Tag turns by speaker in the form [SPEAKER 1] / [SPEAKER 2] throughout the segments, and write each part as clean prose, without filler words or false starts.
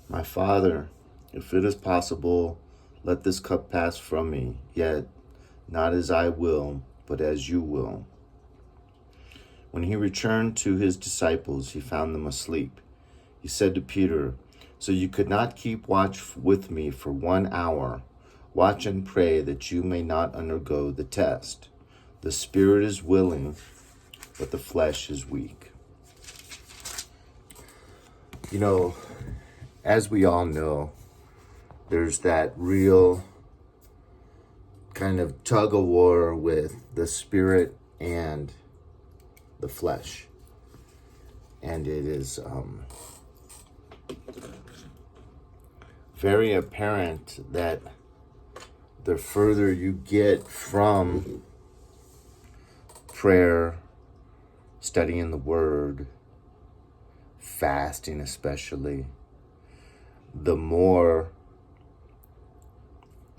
[SPEAKER 1] My Father, if it is possible, let this cup pass from me, yet not as I will, but as you will. When he returned to his disciples, he found them asleep. He said to Peter, "So you could not keep watch with me for 1 hour? Watch and pray that you may not undergo the test. The spirit is willing, but the flesh is weak." You know, as we all know, there's that real kind of tug of war with the spirit and the flesh. And it is very apparent that the further you get from prayer, studying the word, fasting especially, the more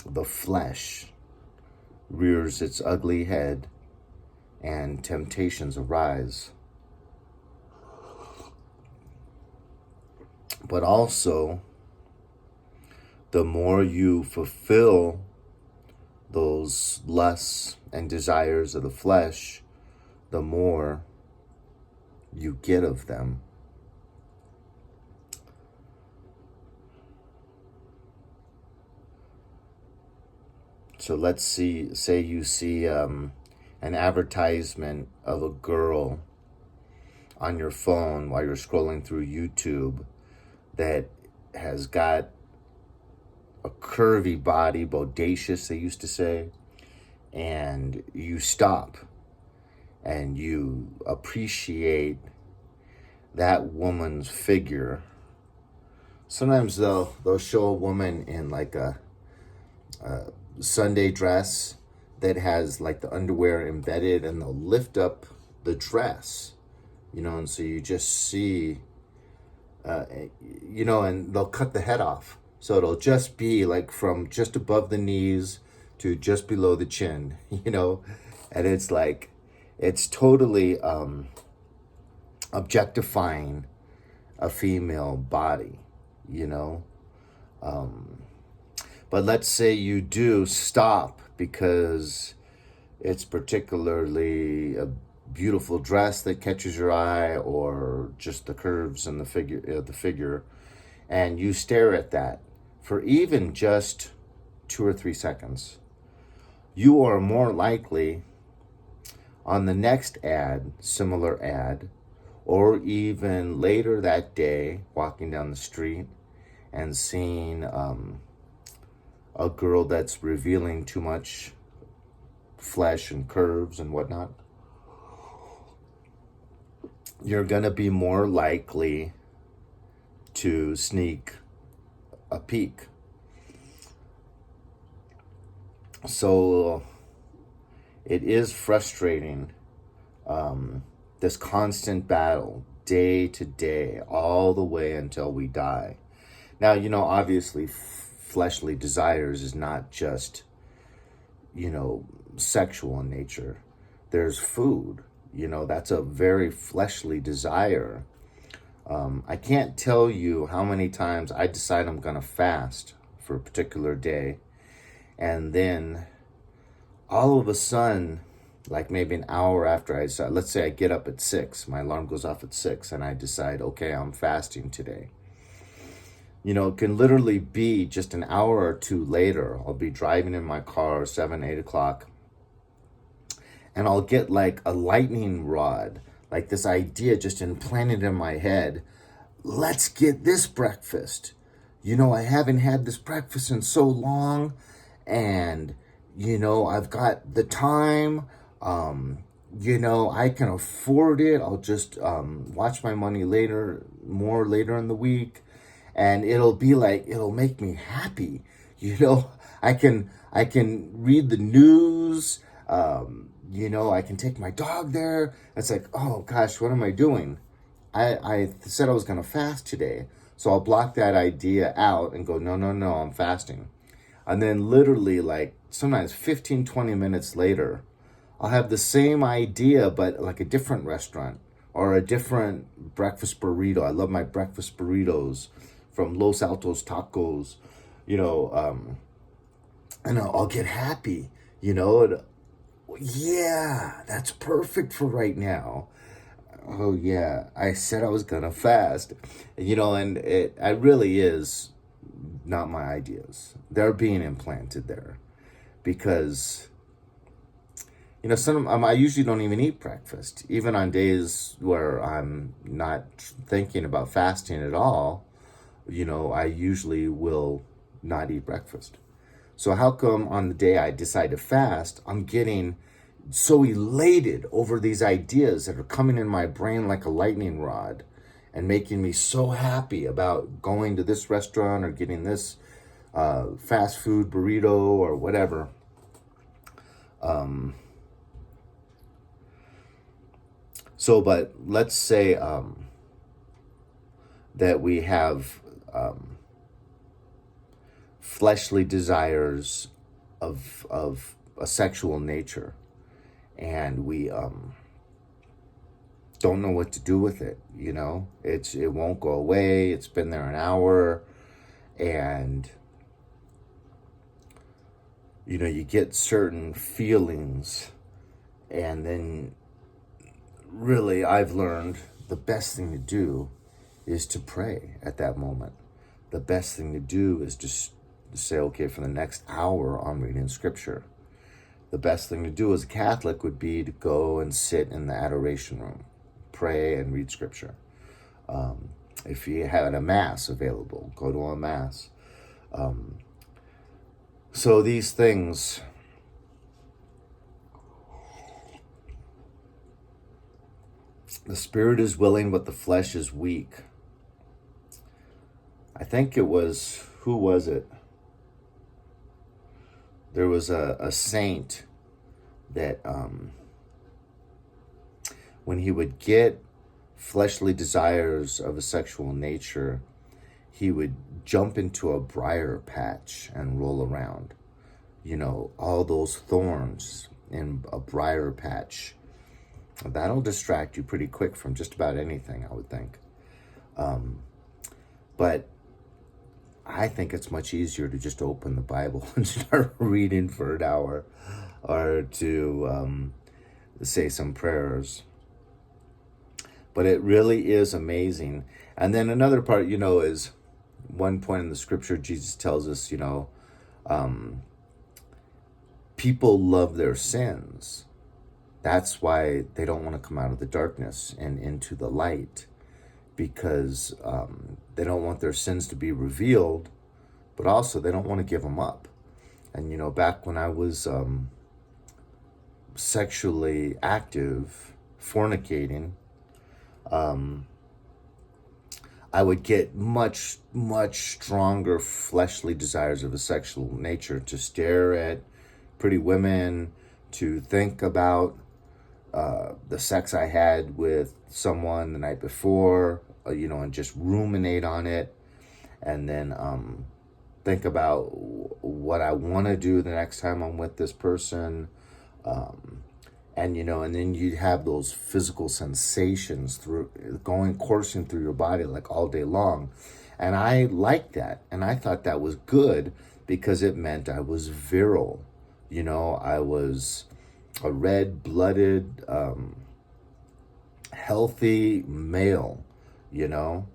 [SPEAKER 1] the flesh rears its ugly head and temptations arise. But also, the more you fulfill those lusts and desires of the flesh, the more you get of them. So let's say you see an advertisement of a girl on your phone while you're scrolling through YouTube that has got a curvy body, bodacious, they used to say, and you stop and you appreciate that woman's figure. Sometimes they'll show a woman in like a Sunday dress that has like the underwear embedded, and they'll lift up the dress, and so you just see, and they'll cut the head off. So it'll just be like from just above the knees to just below the chin, and it's like, it's totally objectifying a female body, But let's say you do stop because it's particularly a beautiful dress that catches your eye, or just the curves and the figure, and you stare at that for even just 2 or 3 seconds. You are more likely on the next ad, similar ad, or even later that day, walking down the street and seeing a girl that's revealing too much flesh and curves and whatnot, you're going to be more likely to sneak a peek. So it is frustrating, this constant battle, day to day, all the way until we die. Now, obviously, fleshly desires is not just, sexual in nature. There's food, that's a very fleshly desire. I can't tell you how many times I decide I'm going to fast for a particular day, and then all of a sudden, like maybe an hour after I decide, let's say I get up at 6, my alarm goes off at 6, and I decide, okay, I'm fasting today. It can literally be just an hour or two later. I'll be driving in my car, 7, 8 o'clock, and I'll get like a lightning rod, like this idea just implanted in my head. Let's get this breakfast. I haven't had this breakfast in so long, and, I've got the time, I can afford it. I'll just watch my money more later in the week. And it'll make me happy. I can read the news. I can take my dog there. It's like, oh gosh, what am I doing? I said I was going to fast today. So I'll block that idea out and go, no, I'm fasting. And then literally like sometimes 15, 20 minutes later, I'll have the same idea, but like a different restaurant or a different breakfast burrito. I love my breakfast burritos from Los Altos Tacos, you know, and I'll get happy, you know, and, yeah, that's perfect for right now. Oh yeah, I said I was gonna fast, you know, and it really is not my ideas. They're being implanted there because, you know, I usually don't even eat breakfast, even on days where I'm not thinking about fasting at all. You know, I usually will not eat breakfast. So how come on the day I decide to fast, I'm getting so elated over these ideas that are coming in my brain like a lightning rod and making me so happy about going to this restaurant or getting this fast food burrito or whatever. But let's say that we have fleshly desires of a sexual nature, and we don't know what to do with it. You know, it won't go away. It's been there an hour, and you know, you get certain feelings, and then really I've learned the best thing to do is to pray at that moment. The best thing to do is just to say, okay, for the next hour I'm reading scripture. The best thing to do as a Catholic would be to go and sit in the adoration room, pray and read scripture. If you had a mass available, go to a mass. So these things, the spirit is willing, but the flesh is weak. I think it was, who was it? There was a saint that when he would get fleshly desires of a sexual nature, he would jump into a briar patch and roll around. You know, all those thorns in a briar patch. That'll distract you pretty quick from just about anything, I would think. But I think it's much easier to just open the Bible and start reading for an hour, or to say some prayers. But it really is amazing. And then another part, you know, is one point in the scripture, Jesus tells us, you know, people love their sins. That's why they don't want to come out of the darkness and into the light, because they don't want their sins to be revealed, but also they don't want to give them up. And, you know, back when I was sexually active, fornicating, I would get much, much stronger fleshly desires of a sexual nature, to stare at pretty women, to think about the sex I had with someone the night before, you know, and just ruminate on it. And then think about what I want to do the next time I'm with this person. And, you know, and then you have those physical sensations coursing through your body like all day long. And I liked that. And I thought that was good because it meant I was virile. You know, I was a red-blooded, healthy male, you know.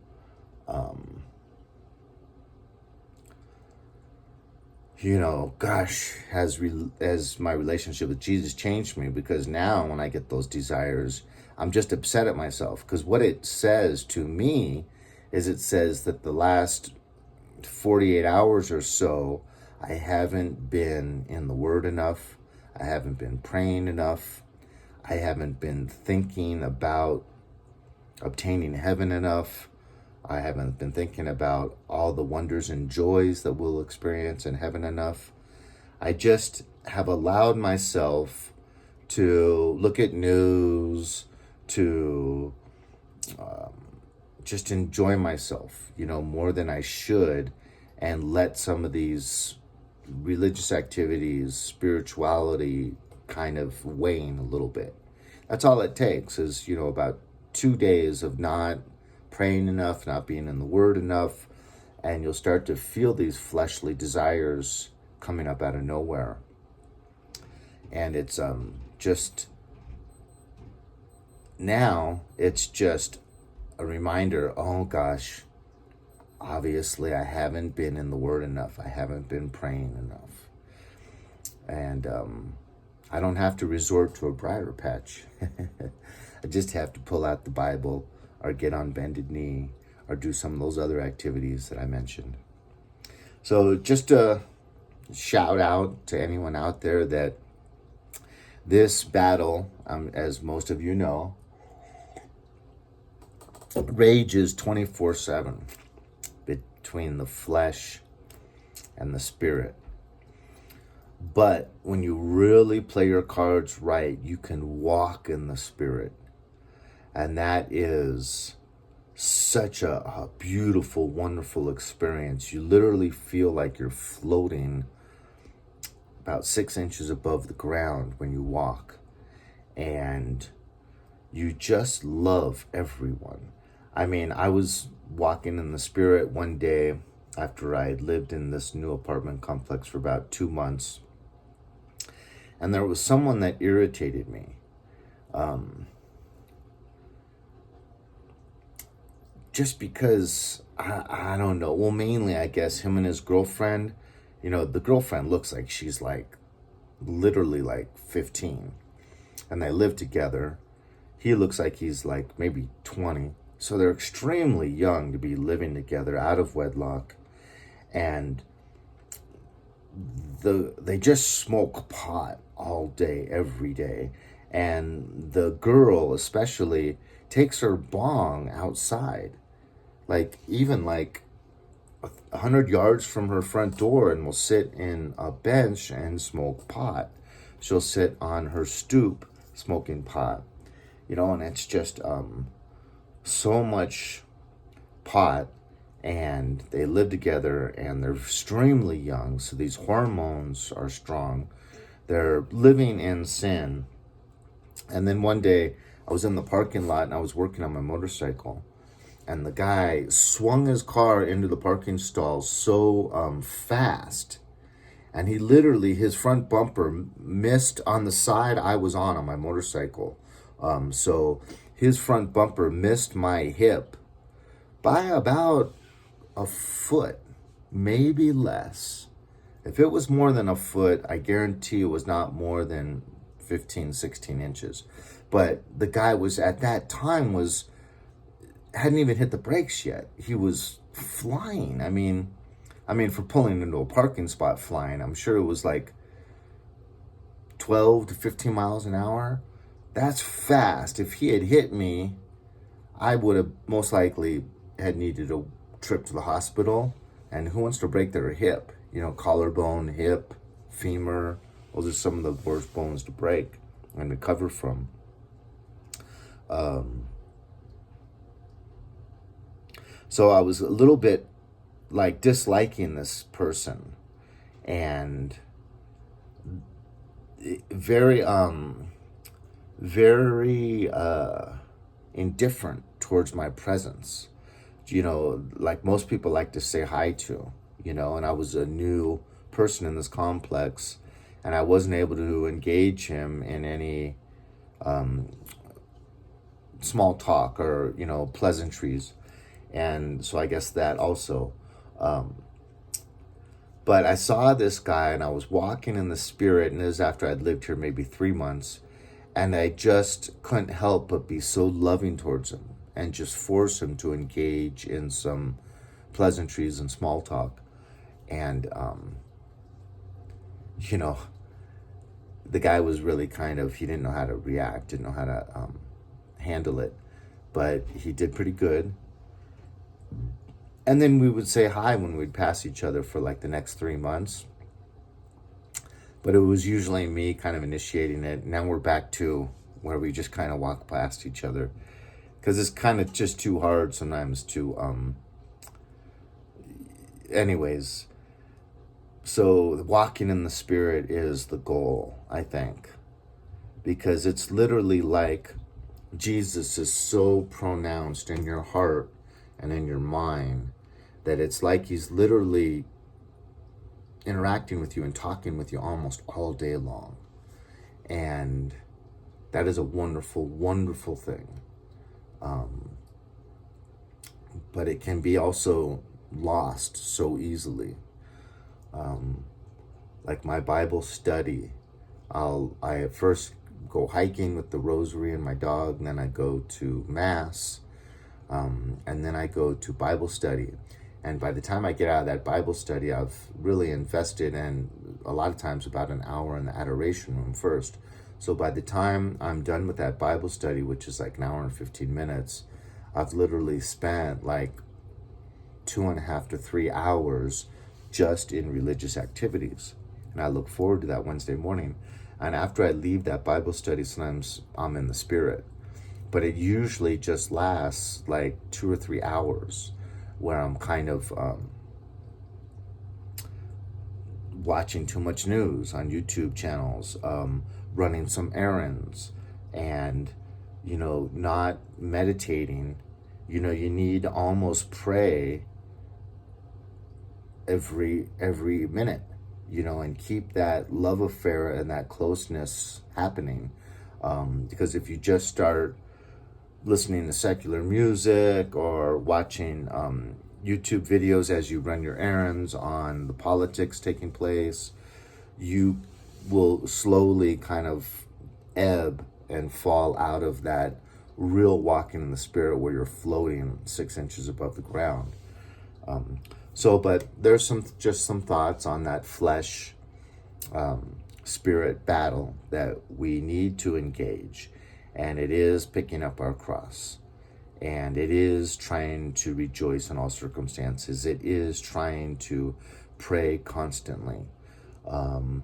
[SPEAKER 1] You know, gosh, as my relationship with Jesus changed me, because now when I get those desires, I'm just upset at myself, because what it says to me is, it says that the last 48 hours or so, I haven't been in the Word enough. I haven't been praying enough. I haven't been thinking about obtaining heaven enough. I haven't been thinking about all the wonders and joys that we'll experience in heaven enough. I just have allowed myself to look at news, to just enjoy myself, you know, more than I should, and let some of these religious activities, spirituality kind of wane a little bit. That's all it takes is, you know, about 2 days of not praying enough, not being in the Word enough, and you'll start to feel these fleshly desires coming up out of nowhere. And it's just now it's just a reminder, oh gosh, obviously I haven't been in the Word enough. I haven't been praying enough. And I don't have to resort to a briar patch. I just have to pull out the Bible or get on bended knee or do some of those other activities that I mentioned. So just a shout out to anyone out there that this battle, as most of you know, rages 24/7 between the flesh and the spirit. But when you really play your cards right, you can walk in the spirit. And that is such a beautiful, wonderful experience. You literally feel like you're floating about 6 inches above the ground when you walk. And you just love everyone. I mean, I was walking in the spirit one day after I had lived in this new apartment complex for about 2 months. And there was someone that irritated me. Just because, I don't know. Well, mainly, I guess, him and his girlfriend. You know, the girlfriend looks like she's like, literally like 15. And they live together. He looks like he's like maybe 20. So they're extremely young to be living together out of wedlock. And they just smoke pot all day, every day. And the girl especially takes her bong outside. Like even like 100 yards from her front door, and will sit in a bench and smoke pot. She'll sit on her stoop smoking pot, you know, and it's just so much pot. And they live together, and they're extremely young, so these hormones are strong. They're living in sin. And then one day I was in the parking lot and I was working on my motorcycle, and the guy swung his car into the parking stall so fast, and he literally, his front bumper missed on the side I was on my motorcycle. So his front bumper missed my hip by about a foot, maybe less. If it was more than a foot, I guarantee it was not more than 15, 16 inches. But the guy was, at that time, hadn't even hit the brakes yet. He was flying. I mean, for pulling into a parking spot flying, I'm sure it was like 12 to 15 miles an hour. That's fast. If he had hit me, I would have most likely had needed a trip to the hospital. And who wants to break their hip? You know, collarbone, hip, femur. Those are some of the worst bones to break and recover from. So I was a little bit like disliking this person, and very indifferent towards my presence. You know, like most people like to say hi to, you know, and I was a new person in this complex, and I wasn't able to engage him in any small talk or, you know, pleasantries. And so I guess that also. But I saw this guy, and I was walking in the spirit, and it was after I'd lived here maybe 3 months, and I just couldn't help but be so loving towards him and just force him to engage in some pleasantries and small talk. And, you know, the guy was really kind of, he didn't know how to react, didn't know how to handle it, but he did pretty good. And then we would say hi when we'd pass each other for like the next 3 months. But it was usually me kind of initiating it. Now we're back to where we just kind of walk past each other, because it's kind of just too hard sometimes to, anyways. So walking in the spirit is the goal, I think, because it's literally like Jesus is so pronounced in your heart and in your mind that it's like he's literally interacting with you and talking with you almost all day long. And that is a wonderful, wonderful thing. But it can be also lost so easily. Like my Bible study, I at first go hiking with the rosary and my dog, and then I go to Mass, and then I go to Bible study. And by the time I get out of that Bible study, I've really invested in, a lot of times, about an hour in the adoration room first. So by the time I'm done with that Bible study, which is like an hour and 15 minutes, I've literally spent like 2.5 to 3 hours just in religious activities. And I look forward to that Wednesday morning. And after I leave that Bible study, sometimes I'm in the spirit. But it usually just lasts like 2 or 3 hours, where I'm kind of watching too much news on YouTube channels, running some errands, and, not meditating. You need to almost pray every minute, and keep that love affair and that closeness happening. Because if you just start listening to secular music or watching YouTube videos as you run your errands on the politics taking place, you will slowly kind of ebb and fall out of that real walking in the spirit where you're floating 6 inches above the ground. But there's some thoughts on that flesh spirit battle that we need to engage. And it is picking up our cross. And it is trying to rejoice in all circumstances. It is trying to pray constantly. And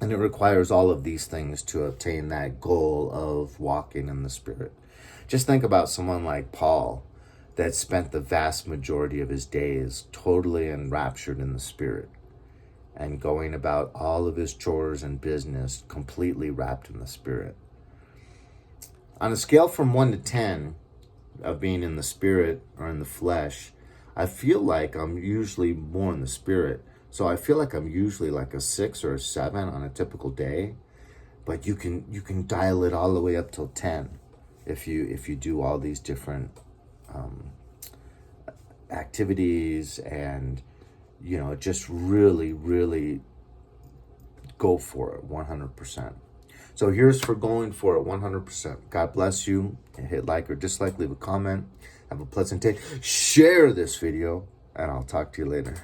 [SPEAKER 1] it requires all of these things to obtain that goal of walking in the Spirit. Just think about someone like Paul that spent the vast majority of his days totally enraptured in the Spirit and going about all of his chores and business completely wrapped in the Spirit. On a scale from 1 to 10 of being in the Spirit or in the flesh, I feel like I'm usually more in the Spirit. So I feel like I'm usually like a 6 or a 7 on a typical day. But you can dial it all the way up till 10 if you do all these different activities and just really, really go for it 100%. So here's for going for it 100%. God bless you. Hit like or dislike, leave a comment. Have a pleasant day. Share this video, and I'll talk to you later.